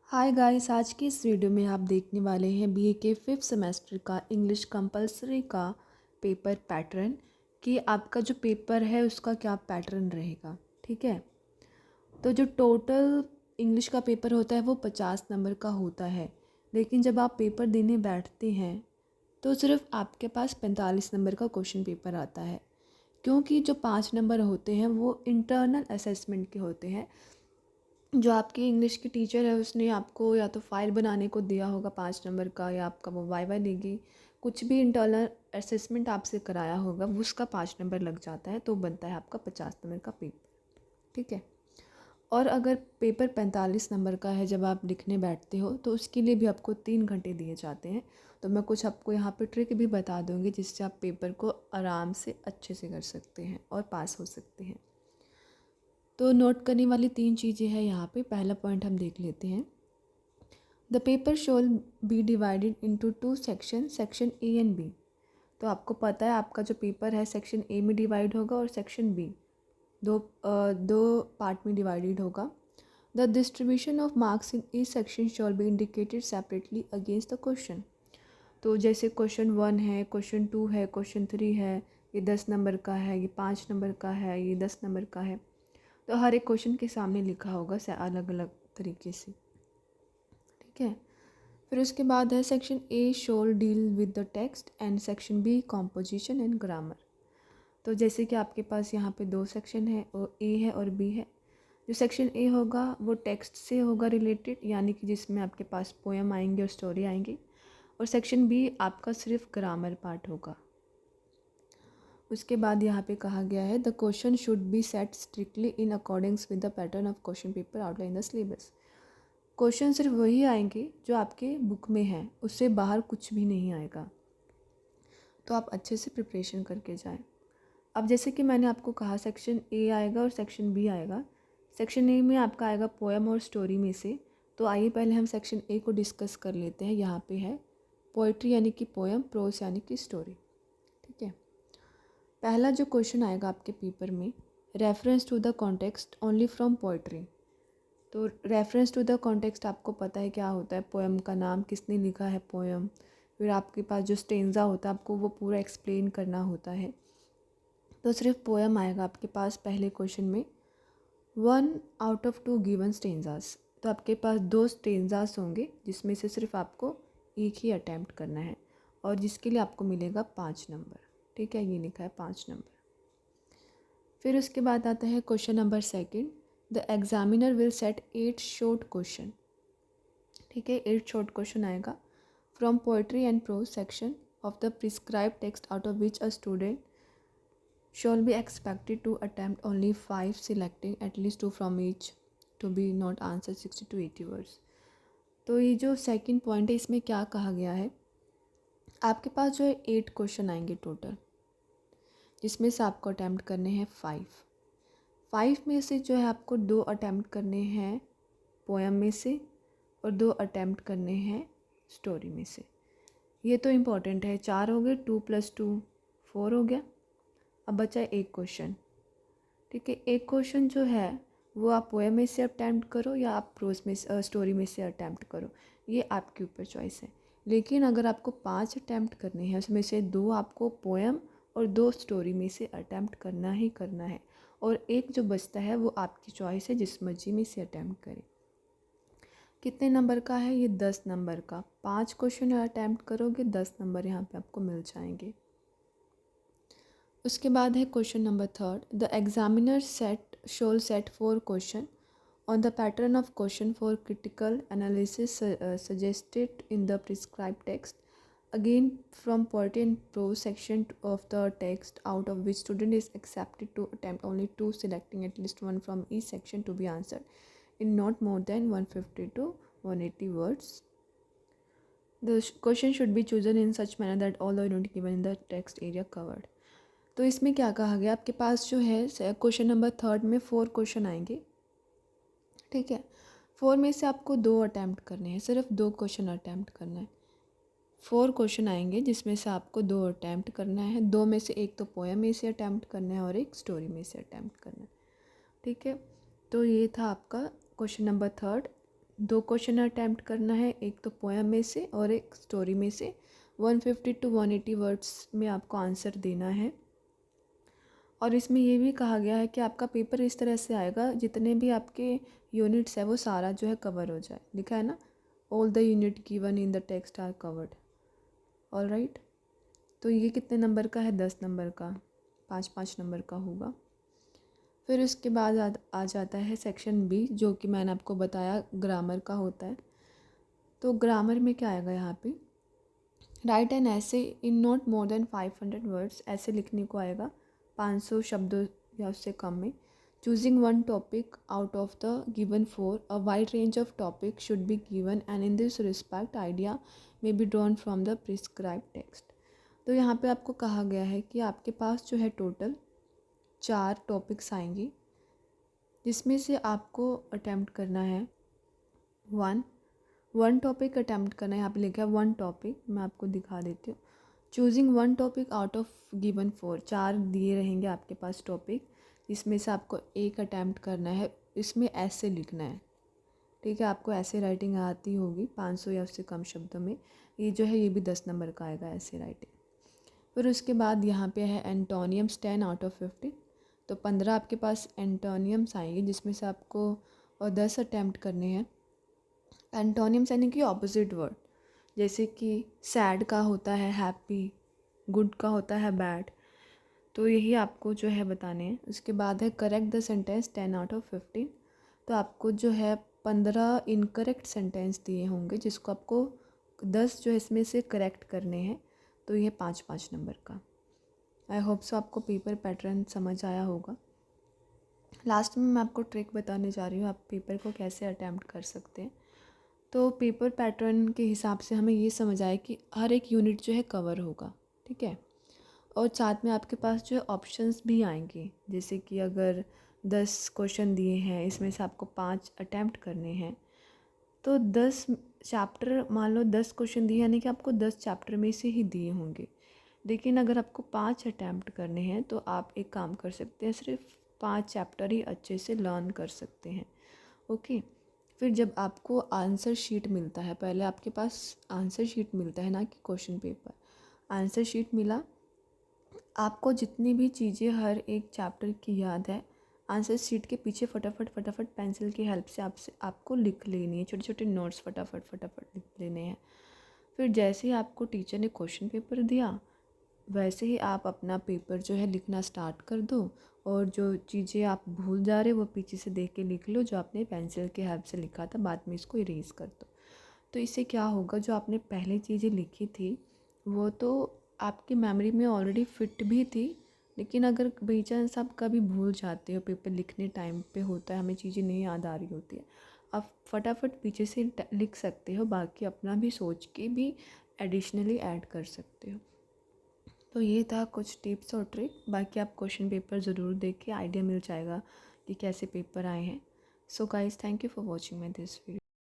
Hi guys, आज की इस वीडियो में आप देखने वाले हैं बीए के 5th सेमेस्टर का इंग्लिश कंपलसरी का पेपर पैटर्न कि आपका जो पेपर है उसका क्या पैटर्न रहेगा। ठीक है, तो जो टोटल इंग्लिश का पेपर होता है वो 50 नंबर का होता है, लेकिन जब आप पेपर देने बैठते हैं तो सिर्फ आपके पास 45 नंबर का क्वेश्चन पेपर आता है, क्योंकि जो 5 नंबर होते हैं वो इंटरनल असेसमेंट के होते हैं। जो आपकी इंग्लिश की टीचर है उसने आपको या तो फाइल बनाने को दिया होगा 5 नंबर का, या आपका वो वाइवा लेगी, कुछ भी इंटरनल असेसमेंट आपसे कराया होगा वो उसका 5 नंबर लग जाता है, तो बनता है आपका 50 नंबर का पेपर। ठीक है, और अगर पेपर 45 नंबर का है जब आप लिखने बैठते हो तो उसके लिए भी आपको 3 घंटे दिए जाते हैं। तो मैं कुछ आपको यहाँ पे ट्रिक भी बता दूँगी जिससे आप पेपर को आराम से अच्छे से कर सकते हैं और पास हो सकते हैं। तो नोट करने वाली 3 चीज़ें हैं यहाँ पे। पहला पॉइंट हम देख लेते हैं। The paper shall be divided into 2 section, section A and B. तो आपको पता है आपका जो पेपर है सेक्शन ए में डिवाइड होगा और सेक्शन बी दो पार्ट में डिवाइडेड होगा। The distribution of marks in each section shawl B indicated separately against the question. तो जैसे क्वेश्चन 1 है, क्वेश्चन 2 है, क्वेश्चन 3 है, ये 10 नंबर का है, ये 5 नंबर का है, ये 10 नंबर का है। तो हर एक क्वेश्चन के सामने लिखा होगा से अलग अलग तरीके से। ठीक है, फिर उसके बाद है section A shall deal with the text and section B composition and grammar. तो जैसे कि आपके पास यहाँ पे 2 सेक्शन है और ए है और बी है। जो सेक्शन ए होगा वो टेक्स्ट से होगा रिलेटेड, यानी कि जिसमें आपके पास पोएम आएंगे और स्टोरी आएंगी, और सेक्शन बी आपका सिर्फ ग्रामर पार्ट होगा। उसके बाद यहाँ पे कहा गया है the question should be set strictly in according with the pattern of question paper outline the syllabus. Question सिर्फ वही आएंगे जो आपके बुक में है, उससे बाहर कुछ भी नहीं आएगा। तो आप अच्छे से प्रिपरेशन करके जाएं। अब जैसे कि मैंने आपको कहा सेक्शन ए आएगा और सेक्शन बी आएगा। सेक्शन ए में आपका आएगा पोएम और स्टोरी में से। तो आइए पहले हम सेक्शन ए को डिस्कस कर लेते हैं। यहाँ पे है पोइट्री यानी कि पोएम, प्रोस यानी कि स्टोरी। ठीक है, पहला जो क्वेश्चन आएगा आपके पेपर में, reference to the context only from poetry. तो रेफरेंस टू द कॉन्टेक्स्ट आपको पता है क्या होता है। पोएम का नाम, किसने लिखा है पोएम, फिर आपके पास जो स्टेंजा होता है आपको वो पूरा एक्सप्लेन करना होता है। तो सिर्फ पोएम आएगा आपके पास पहले क्वेश्चन में। 1 आउट ऑफ 2 गिवन स्टेंजास। तो आपके पास 2 स्टेंजास होंगे जिसमें से सिर्फ आपको एक ही अटैम्प्ट करना है, और जिसके लिए आपको मिलेगा 5 नंबर। ठीक है, ये लिखा है 5 नंबर। फिर उसके बाद आता है question number second. The examiner will set 8 short question. ठीक है, 8 शॉर्ट क्वेश्चन आएगा from poetry and prose section of the prescribe text out of which a student shall be expected to attempt only 5, selecting at least 2 from each to be not answer 60 to 80 words। तो ये जो second point है इसमें क्या कहा गया है, आपके पास जो है 8 क्वेश्चन आएंगे टोटल, जिसमें से आपको अटैम्प्ट करने हैं 5 में से जो है आपको 2 अटैम्प्ट करने हैं पोएम में से और 2 अटैम्प्ट करने हैं स्टोरी में से। ये तो इम्पॉर्टेंट है। 4 हो गए, 2 + 2 4 हो गया। अब बचा एक क्वेश्चन। ठीक है, एक क्वेश्चन जो है वो आप पोएम में से अटैम्प्ट करो या आप प्रोज में स्टोरी में से अटैम्प्ट करो, ये आपके ऊपर चॉइस है। लेकिन अगर आपको 5 अटैम्प्ट करने हैं उसमें से 2 आपको पोएम और 2 स्टोरी में से अटैम्प्ट करना ही करना है, और एक जो बचता है वो आपकी चॉइस है, जिस मर्जी में से अटैम्प्ट करें। कितने नंबर का है ये? 10 नंबर का। 5 क्वेश्चन अटैम्प्ट करोगे, 10 नंबर यहाँ पे आपको मिल जाएंगे। उसके बाद है question number third. The examiner shall set 4 question on the pattern of question for critical analysis suggested in the prescribe text, again from poetry and prose section of the text out of which student is expected to attempt only 2, selecting at least 1 from each section to be answered in not more than 150 to 180 words. The question should be chosen in such manner that all the unit given in the text area covered। तो इसमें क्या कहा गया, आपके पास जो है question number third में 4 question आएंगे। ठीक है, 4 में से आपको 2 अटैम्प्ट करने हैं, सिर्फ 2 क्वेश्चन अटैम्प्ट करना है। 4 क्वेश्चन आएंगे जिसमें से आपको 2 अटैम्प्ट करना है। 2 में से एक तो पोएम में से अटैम्प्ट करना है और एक स्टोरी में से अटैम्प्ट करना है। ठीक है, तो ये था आपका क्वेश्चन नंबर थर्ड। दो क्वेश्चन अटैम्प्ट करना है, एक तो पोएम में से और एक स्टोरी में से। 150 to 180 वर्ड्स में आपको आंसर देना है। और इसमें ये भी कहा गया है कि आपका पेपर इस तरह से आएगा जितने भी आपके यूनिट्स है वो सारा जो है कवर हो जाए। लिखा है ना, all the unit given in the text are covered. All right, तो ये कितने नंबर का है? 10 नंबर का, 5-5 नंबर का होगा। फिर उसके बाद आ जाता है सेक्शन बी, जो कि मैंने आपको बताया ग्रामर का होता है। तो ग्रामर में क्या आएगा यहाँ पे? राइट एन ऐसे in not more than 500 words, ऐसे लिखने को आएगा 500 शब्दों या उससे कम में। Choosing one topic out of the given four, a wide range of topic should be given and in this respect idea may be drawn from the prescribe text. तो यहाँ पे आपको कहा गया है कि आपके पास जो है टोटल 4 टॉपिक्स आएंगी, जिसमें से आपको अटैम्प्ट करना है वन टॉपिक अटैम्प्ट करना है। यहाँ पे लिखा है वन टॉपिक, मैं आपको दिखा देती हूँ। Choosing one topic out of given four, 4 दिए रहेंगे आपके पास टॉपिक, इसमें से आपको एक अटैम्प्ट करना है। इसमें ऐसे लिखना है, ठीक है। आपको ऐसे राइटिंग आती होगी 500 या उससे कम शब्दों में। ये जो है ये भी 10 नंबर का आएगा ऐसे राइटिंग। फिर उसके बाद यहाँ पे है एंटोनियम्स 10 आउट ऑफ 50, तो 15 आपके पास एंटोनियम्स आएंगे, जिसमें से आपको 10 अटैम्प्ट करने हैं। एंटोनियम्स यानी कि ऑपोजिट वर्ड, जैसे कि सैड का होता है हैप्पी, गुड का होता है बैड, तो यही आपको जो है बताने हैं। उसके बाद है correct the sentence 10 out of 15, तो आपको जो है 15 इनकरेक्ट सेंटेंस दिए होंगे, जिसको आपको 10 जो है इसमें से करेक्ट करने हैं। तो ये 5-5 नंबर का। आई होप सो आपको पेपर पैटर्न समझ आया होगा। लास्ट में मैं आपको ट्रिक बताने जा रही हूँ, आप पेपर को कैसे अटैम्प्ट कर सकते हैं। तो पेपर पैटर्न के हिसाब से हमें ये समझ आए कि हर एक यूनिट जो है कवर होगा, ठीक है। और साथ में आपके पास जो है ऑप्शंस भी आएंगे, जैसे कि अगर 10 क्वेश्चन दिए हैं, इसमें से आपको 5 अटैम्प्ट करने हैं, तो 10 चैप्टर, मान लो 10 क्वेश्चन दिए यानी कि आपको 10 चैप्टर में से ही दिए होंगे। लेकिन अगर आपको 5 अटैम्प्ट करने हैं तो आप एक काम कर सकते हैं, सिर्फ 5 चैप्टर ही अच्छे से लर्न कर सकते हैं। ओके। फिर जब आपको आंसर शीट मिलता है, पहले आपके पास आंसर शीट मिलता है ना कि क्वेश्चन पेपर, आंसर शीट मिला, आपको जितनी भी चीज़ें हर एक चैप्टर की याद है, आंसर शीट के पीछे फटाफट पेंसिल की हेल्प से आपको लिख लेनी है, छोटे छोटे नोट्स फटाफट लिख लेने हैं। फिर जैसे ही आपको टीचर ने क्वेश्चन पेपर दिया, वैसे ही आप अपना पेपर जो है लिखना स्टार्ट कर दो, और जो चीज़ें आप भूल जा रहे हो वो पीछे से देख के लिख लो, जो आपने पेंसिल की हेल्प से लिखा था, बाद में इसको इरेज कर दो। तो इससे क्या होगा, जो आपने पहले चीज़ें लिखी थी वो तो आपकी मेमोरी में ऑलरेडी फिट भी थी, लेकिन अगर बाई चांस आप कभी भूल जाते हो, पेपर लिखने टाइम पे होता है हमें चीज़ें नहीं याद आ रही होती है, आप फटाफट पीछे से लिख सकते हो, बाकी अपना भी सोच के भी एडिशनली ऐड कर सकते हो। तो ये था कुछ टिप्स और ट्रिक, बाकी आप क्वेश्चन पेपर ज़रूर देख के आइडिया मिल जाएगा कि कैसे पेपर आए हैं। So guys, thank you for watching my this video.